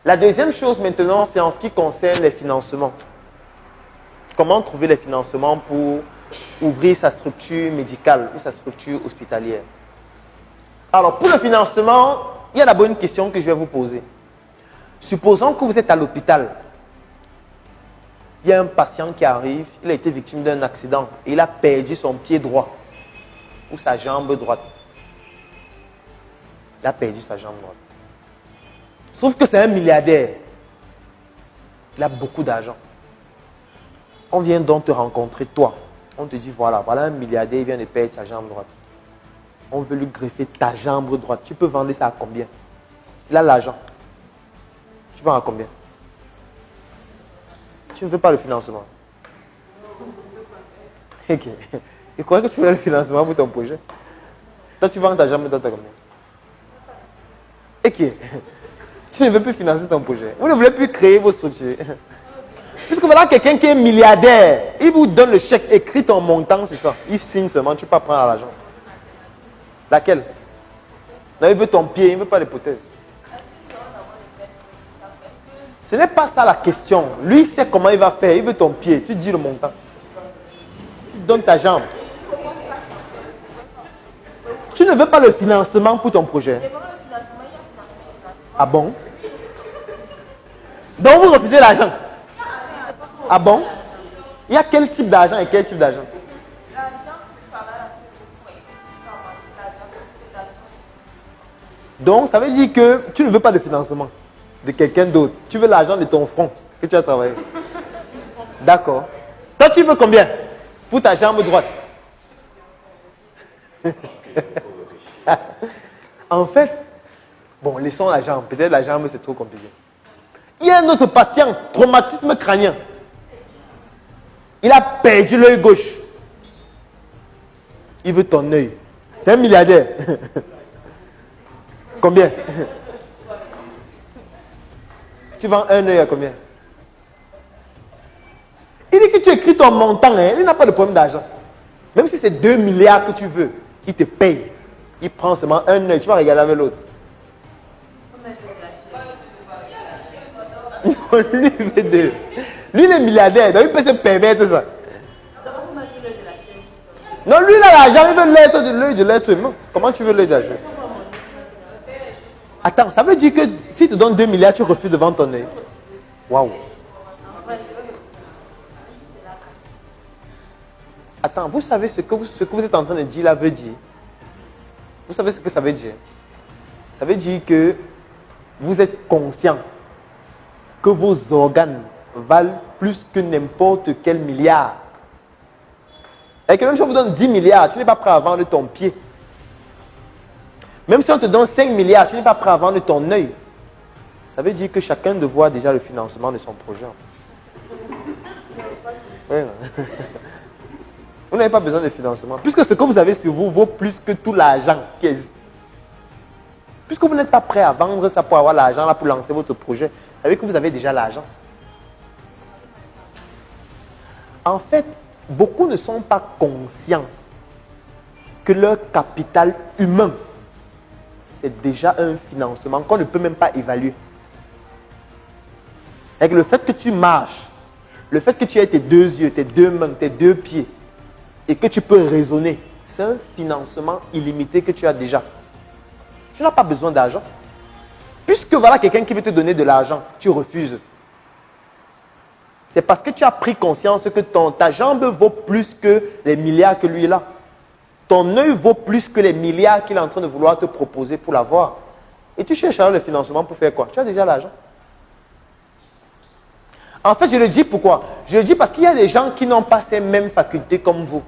La deuxième chose maintenant, c'est en ce qui concerne les financements. Comment trouver les financements pour ouvrir sa structure médicale ou sa structure hospitalière? Alors, pour le financement, il y a d'abord une question que je vais vous poser. Supposons que vous êtes à l'hôpital. Il y a un patient qui arrive, il a été victime d'un accident et il a perdu son pied droit ou sa jambe droite. Il a perdu sa jambe droite. Sauf que c'est un milliardaire. Il a beaucoup d'argent. On vient donc te rencontrer, toi. On te dit, voilà un milliardaire, il vient de perdre sa jambe droite. On veut lui greffer ta jambe droite. Tu peux vendre ça à combien? Il a l'argent. Tu vends à combien? Tu ne veux pas le financement. Ok. Et crois que tu veux le financement pour ton projet? Toi, tu vends ta jambe droite à combien? Ok. Tu ne veux plus financer ton projet. Vous ne voulez plus créer vos structures. Puisque voilà quelqu'un qui est milliardaire, il vous donne le chèque, écrit ton montant sur ça. Il signe seulement, tu ne peux pas prendre l'argent. Laquelle? Non, il veut ton pied, il ne veut pas l'hypothèse. Ce n'est pas ça la question. Lui, il sait comment il va faire. Il veut ton pied. Tu dis le montant. Tu donnes ta jambe. Tu ne veux pas le financement pour ton projet. Ah bon? Donc vous refusez l'argent. Ah bon? Il y a quel type d'argent et quel type d'argent? Donc ça veut dire que tu ne veux pas de financement de quelqu'un d'autre. Tu veux l'argent de ton front que tu as travaillé. D'accord. Toi, tu veux combien pour ta jambe droite? En fait, bon, laissons la jambe. Peut-être la jambe, c'est trop compliqué. Il y a un autre patient, traumatisme crânien. Il a perdu l'œil gauche. Il veut ton œil. C'est un milliardaire. Combien? Tu vends un œil à combien? Il dit que tu écris ton montant, hein. Il n'a pas de problème d'argent. Même si c'est 2 milliards que tu veux, il te paye. Il prend seulement un œil, tu vas regarder avec l'autre. Non, lui, il veut deux. Lui, il est milliardaire, donc il peut se permettre ça. Non, lui, il a l'argent, il veut l'œil de l'être humain. Comment tu veux l'œil d'argent? Attends, ça veut dire que si tu te donnes 2 milliards, tu refuses de vendre ton œil. Waouh. Attends, vous savez ce que vous êtes en train de dire là veut dire? Vous savez ce que ça veut dire? Ça veut dire que vous êtes conscient que vos organes valent plus que n'importe quel milliard. Et que même si on vous donne 10 milliards, tu n'es pas prêt à vendre ton pied. Même si on te donne 5 milliards, tu n'es pas prêt à vendre ton œil. Ça veut dire que chacun de vous a déjà le financement de son projet. Oui. Vous n'avez pas besoin de financement. Puisque ce que vous avez sur vous vaut plus que tout l'argent qui existe. Puisque vous n'êtes pas prêt à vendre ça pour avoir l'argent là pour lancer votre projet, vous savez que vous avez déjà l'argent. En fait, beaucoup ne sont pas conscients que leur capital humain, c'est déjà un financement qu'on ne peut même pas évaluer. Avec le fait que tu marches, le fait que tu aies tes 2 yeux, tes 2 mains, tes 2 pieds, et que tu peux raisonner, c'est un financement illimité que tu as déjà. Tu n'as pas besoin d'argent. Puisque voilà quelqu'un qui veut te donner de l'argent, tu refuses. C'est parce que tu as pris conscience que ta jambe vaut plus que les milliards que lui il a. Ton œil vaut plus que les milliards qu'il est en train de vouloir te proposer pour l'avoir. Et tu cherches alors le financement pour faire quoi? Tu as déjà l'argent. En fait, je le dis pourquoi? Je le dis parce qu'il y a des gens qui n'ont pas ces mêmes facultés comme vous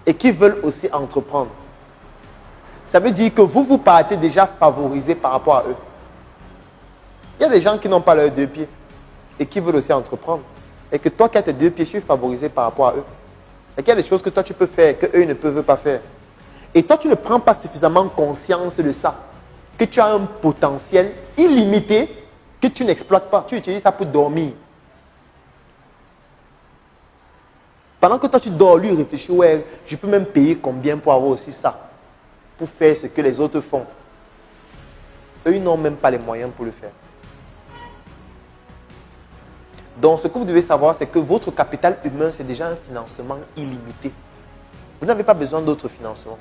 et qui veulent aussi entreprendre. Ça veut dire que vous partez déjà favorisé par rapport à eux. Il y a des gens qui n'ont pas leurs 2 pieds et qui veulent aussi entreprendre. Et que toi qui as tes 2 pieds, tu es favorisé par rapport à eux. Et qu'il y a des choses que toi tu peux faire, qu'eux ne peuvent pas faire. Et toi tu ne prends pas suffisamment conscience de ça. Que tu as un potentiel illimité que tu n'exploites pas. Tu utilises ça pour dormir. Pendant que toi tu dors, lui réfléchit, ouais, je peux même payer combien pour avoir aussi ça. Pour faire ce que les autres font. Eux, ils n'ont même pas les moyens pour le faire. Donc, ce que vous devez savoir, c'est que votre capital humain, c'est déjà un financement illimité. Vous n'avez pas besoin d'autres financements.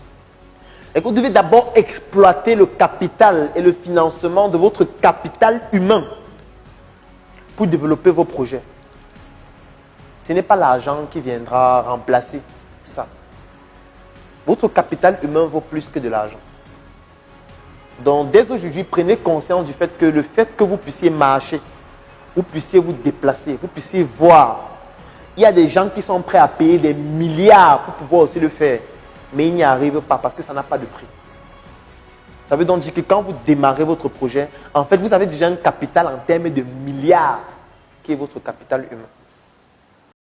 Et vous devez d'abord exploiter le capital et le financement de votre capital humain pour développer vos projets. Ce n'est pas l'argent qui viendra remplacer ça. Votre capital humain vaut plus que de l'argent. Donc, dès aujourd'hui, prenez conscience du fait que vous puissiez marcher, vous puissiez vous déplacer, vous puissiez voir. Il y a des gens qui sont prêts à payer des milliards pour pouvoir aussi le faire, mais ils n'y arrivent pas parce que ça n'a pas de prix. Ça veut donc dire que quand vous démarrez votre projet, en fait, vous avez déjà un capital en termes de milliards qui est votre capital humain.